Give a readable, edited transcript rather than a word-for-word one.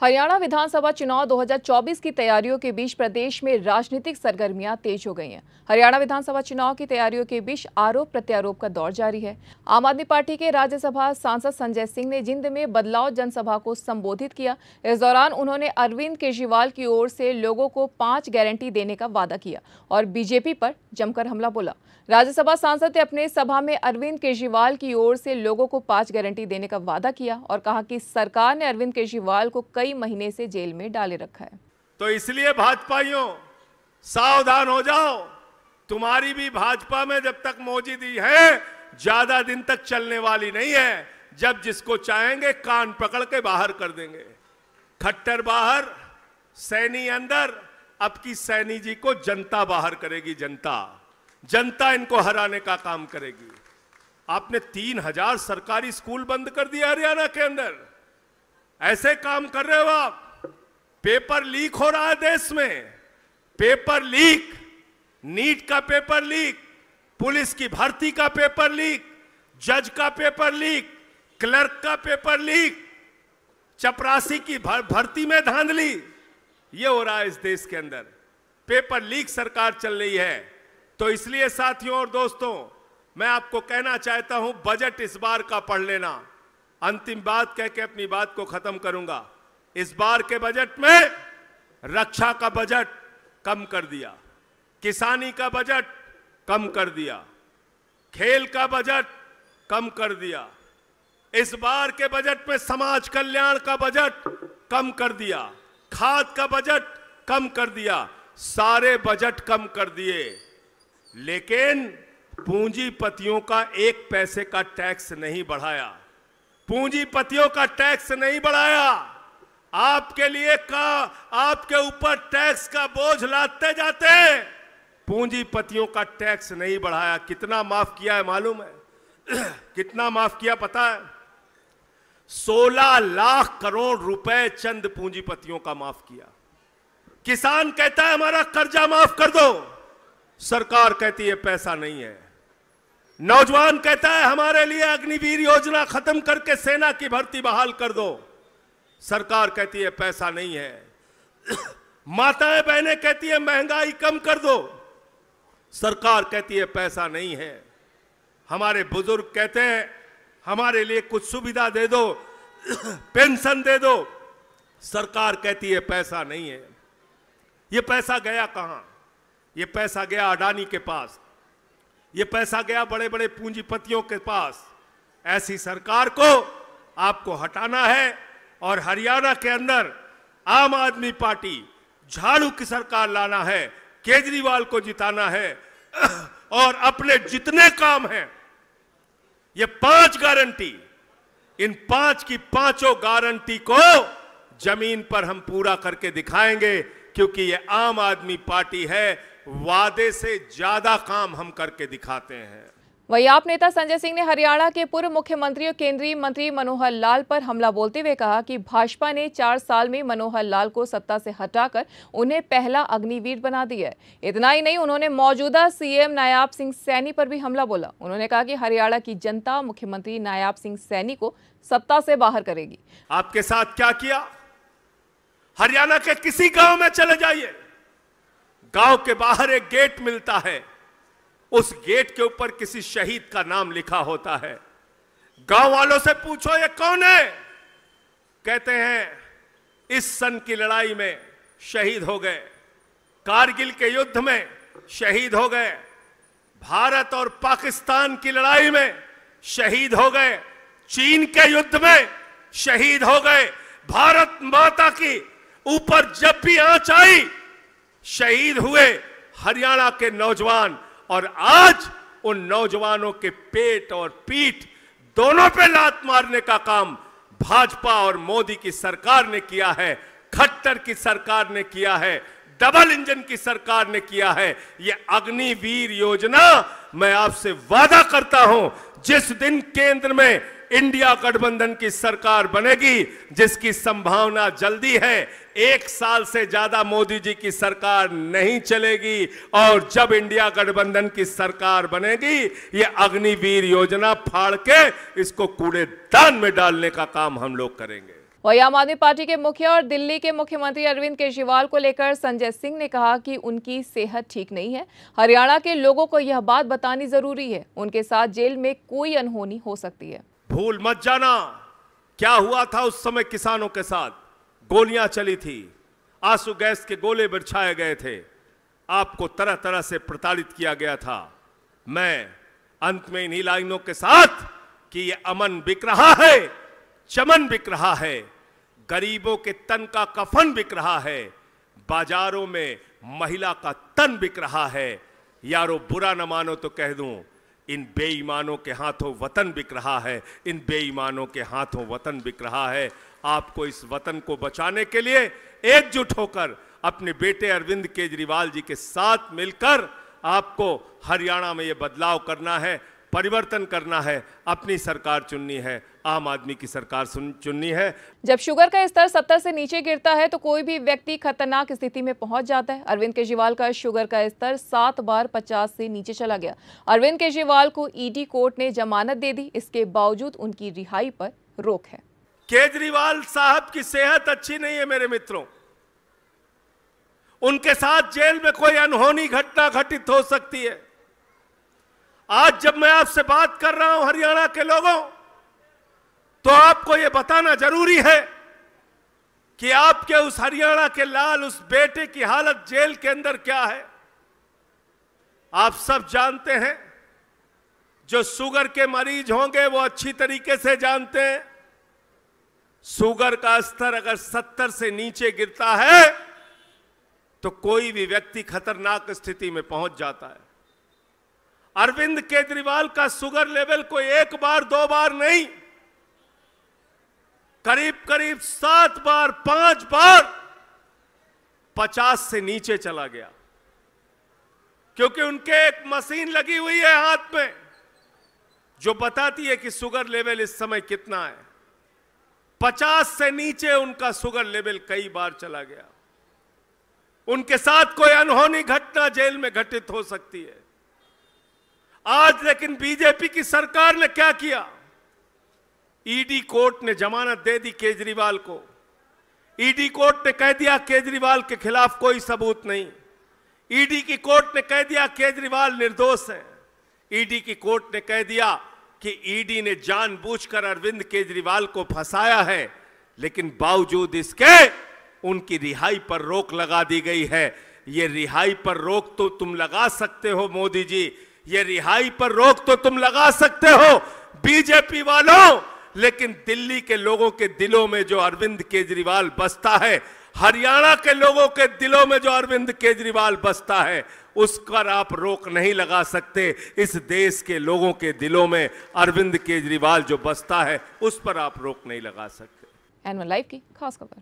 हरियाणा विधानसभा चुनाव 2024 की तैयारियों के बीच प्रदेश में राजनीतिक सरगर्मियां तेज हो गई हैं। हरियाणा विधानसभा चुनाव की तैयारियों के बीच आरोप प्रत्यारोप का दौर जारी है। आम आदमी पार्टी के राज्यसभा सांसद संजय सिंह ने जिंद में बदलाव जनसभा को संबोधित किया। इस दौरान उन्होंने अरविंद केजरीवाल की ओर से लोगों को 5 गारंटी देने का वादा किया और बीजेपी पर जमकर हमला बोला। राज्यसभा सांसद ने अपने सभा में अरविंद केजरीवाल की ओर से लोगों को 5 गारंटी देने का वादा किया और कहा कि सरकार ने अरविंद केजरीवाल को कई महीने से जेल में डाले रखा है। तो इसलिए भाजपाइयों सावधान हो जाओ, तुम्हारी भी भाजपा में जब तक मौजूदगी है ज्यादा दिन तक चलने वाली नहीं है। जब जिसको चाहेंगे कान पकड़ के बाहर कर देंगे। खट्टर बाहर, सैनी अंदर। अब की सैनी जी को जनता बाहर करेगी। जनता इनको हराने का काम करेगी। आपने 3000 सरकारी स्कूल बंद कर दिया हरियाणा के अंदर। ऐसे काम कर रहे हो आप। पेपर लीक हो रहा है देश में। पेपर लीक, नीट का पेपर लीक, पुलिस की भर्ती का पेपर लीक, जज का पेपर लीक, क्लर्क का पेपर लीक, चपरासी की भर्ती में धांधली, ये हो रहा है इस देश के अंदर। पेपर लीक सरकार चल रही है। तो इसलिए साथियों और दोस्तों, मैं आपको कहना चाहता हूं, बजट इस बार का पढ़ लेना। अंतिम बात कह के अपनी बात को खत्म करूंगा। इस बार के बजट में रक्षा का बजट कम कर दिया, किसानी का बजट कम कर दिया, खेल का बजट कम कर दिया। इस बार के बजट में समाज कल्याण का बजट कम कर दिया, खाद का बजट कम कर दिया, सारे बजट कम कर दिए। लेकिन पूंजीपतियों का 1 पैसे का टैक्स नहीं बढ़ाया। पूंजीपतियों का टैक्स नहीं बढ़ाया। आपके लिए आपके ऊपर टैक्स का बोझ लादते जाते हैं। पूंजीपतियों का टैक्स नहीं बढ़ाया। कितना माफ किया है मालूम है? कितना माफ किया पता है? 16 लाख करोड़ रुपए चंद पूंजीपतियों का माफ किया। किसान कहता है हमारा कर्जा माफ कर दो, सरकार कहती है पैसा नहीं है। नौजवान कहता है हमारे लिए अग्निवीर योजना खत्म करके सेना की भर्ती बहाल कर दो, सरकार कहती है पैसा नहीं है। माताएं बहनें कहती है महंगाई कम कर दो, सरकार कहती है पैसा नहीं है। हमारे बुजुर्ग कहते हैं हमारे लिए कुछ सुविधा दे दो, पेंशन दे दो, सरकार कहती है पैसा नहीं है। ये पैसा गया कहां? ये पैसा गया अडानी के पास, ये पैसा गया बड़े बड़े पूंजीपतियों के पास। ऐसी सरकार को आपको हटाना है और हरियाणा के अंदर आम आदमी पार्टी झाड़ू की सरकार लाना है, केजरीवाल को जिताना है और अपने जितने काम हैं, ये 5 गारंटी, इन 5 की 5 गारंटी को जमीन पर हम पूरा करके दिखाएंगे, क्योंकि ये आम आदमी पार्टी है। वादे से ज्यादा काम हम करके दिखाते हैं। वहीं आप नेता संजय सिंह ने हरियाणा के पूर्व मुख्यमंत्री और केंद्रीय मंत्री मनोहर लाल पर हमला बोलते हुए कहा कि भाजपा ने 4 साल में मनोहर लाल को सत्ता से हटाकर उन्हें पहला अग्निवीर बना दिया है। इतना ही नहीं, उन्होंने मौजूदा सीएम नायाब सिंह सैनी पर भी हमला बोला। उन्होंने कहा कि हरियाणा की जनता मुख्यमंत्री नायाब सिंह सैनी को सत्ता से बाहर करेगी। आपके साथ क्या किया? हरियाणा के किसी गांव में चले जाइए, गांव के बाहर एक गेट मिलता है, उस गेट के ऊपर किसी शहीद का नाम लिखा होता है। गांव वालों से पूछो ये कौन है? कहते हैं इस सन की लड़ाई में शहीद हो गए, कारगिल के युद्ध में शहीद हो गए, भारत और पाकिस्तान की लड़ाई में शहीद हो गए, चीन के युद्ध में शहीद हो गए, भारत माता की ऊपर जब भी आंच आई शहीद हुए हरियाणा के नौजवान। और आज उन नौजवानों के पेट और पीठ दोनों पे लात मारने का काम भाजपा और मोदी की सरकार ने किया है, खट्टर की सरकार ने किया है, डबल इंजन की सरकार ने किया है। ये अग्निवीर योजना, मैं आपसे वादा करता हूं, जिस दिन केंद्र में इंडिया गठबंधन की सरकार बनेगी, जिसकी संभावना जल्दी है, 1 साल से ज्यादा मोदी जी की सरकार नहीं चलेगी। और जब इंडिया गठबंधन की सरकार बनेगी, ये अग्निवीर योजना फाड़ के इसको कूड़ेदान में डालने का काम हम लोग करेंगे। वहीं आम आदमी पार्टी के मुखिया और दिल्ली के मुख्यमंत्री अरविंद केजरीवाल को लेकर संजय सिंह ने कहा कि उनकी सेहत ठीक नहीं है। हरियाणा के लोगों को यह बात बतानी जरूरी है, उनके साथ जेल में कोई अनहोनी हो सकती है। भूल मत जाना क्या हुआ था उस समय किसानों के साथ। गोलियां चली थी, आंसू गैस के गोले बरछाए गए थे, आपको तरह तरह से प्रताड़ित किया गया था। मैं अंत में इन्हीं लाइनों के साथ कि ये अमन बिक रहा है, चमन बिक रहा है, गरीबों के तन का कफन बिक रहा है, बाजारों में महिला का तन बिक रहा है। यारो बुरा न मानो तो कह दूं, इन बेईमानों के हाथों वतन बिक रहा है, इन बेईमानों के हाथों वतन बिक रहा है। आपको इस वतन को बचाने के लिए एकजुट होकर अपने बेटे अरविंद केजरीवाल जी के साथ मिलकर आपको हरियाणा में ये बदलाव करना है, परिवर्तन करना है, अपनी सरकार चुननी है, आम आदमी की सरकार चुननी है। जब शुगर का स्तर 70 से नीचे गिरता है तो कोई भी व्यक्ति खतरनाक स्थिति में पहुंच जाता है। अरविंद केजरीवाल का शुगर का स्तर 7 बार 50 से नीचे चला गया। अरविंद केजरीवाल को ईडी कोर्ट ने जमानत दे दी, इसके बावजूद उनकी रिहाई पर रोक है। केजरीवाल साहब की सेहत अच्छी नहीं है मेरे मित्रों, उनके साथ जेल में कोई अनहोनी घटना घटित हो सकती है। आज जब मैं आपसे बात कर रहा हूं हरियाणा के लोगों, तो आपको यह बताना जरूरी है कि आपके उस हरियाणा के लाल, उस बेटे की हालत जेल के अंदर क्या है। आप सब जानते हैं, जो शुगर के मरीज होंगे वो अच्छी तरीके से जानते हैं, शुगर का स्तर अगर 70 से नीचे गिरता है तो कोई भी व्यक्ति खतरनाक स्थिति में पहुंच जाता है। अरविंद केजरीवाल का शुगर लेवल कोई 1 बार 2 बार नहीं, करीब करीब 7 बार 5 बार 50 से नीचे चला गया, क्योंकि उनके एक मशीन लगी हुई है हाथ में जो बताती है कि शुगर लेवल इस समय कितना है। 50 से नीचे उनका शुगर लेवल कई बार चला गया। उनके साथ कोई अनहोनी घटना जेल में घटित हो सकती है। आज लेकिन बीजेपी की सरकार ने क्या किया, ईडी कोर्ट ने जमानत दे दी केजरीवाल को। ईडी कोर्ट ने कह दिया केजरीवाल के खिलाफ कोई सबूत नहीं। ईडी की कोर्ट ने कह दिया केजरीवाल निर्दोष है। ईडी की कोर्ट ने कह दिया कि ईडी ने जानबूझकर अरविंद केजरीवाल को फंसाया है, लेकिन बावजूद इसके उनकी रिहाई पर रोक लगा दी गई है। ये रिहाई पर रोक तो तुम लगा सकते हो मोदी जी, ये रिहाई पर रोक तो तुम लगा सकते हो बीजेपी वालों, लेकिन दिल्ली के लोगों के दिलों में जो अरविंद केजरीवाल बसता है, हरियाणा के लोगों के दिलों में जो अरविंद केजरीवाल बसता है, उस पर आप रोक नहीं लगा सकते। इस देश के लोगों के दिलों में अरविंद केजरीवाल जो बसता है, उस पर आप रोक नहीं लगा सकते। एनवन लाइव की खास खबर।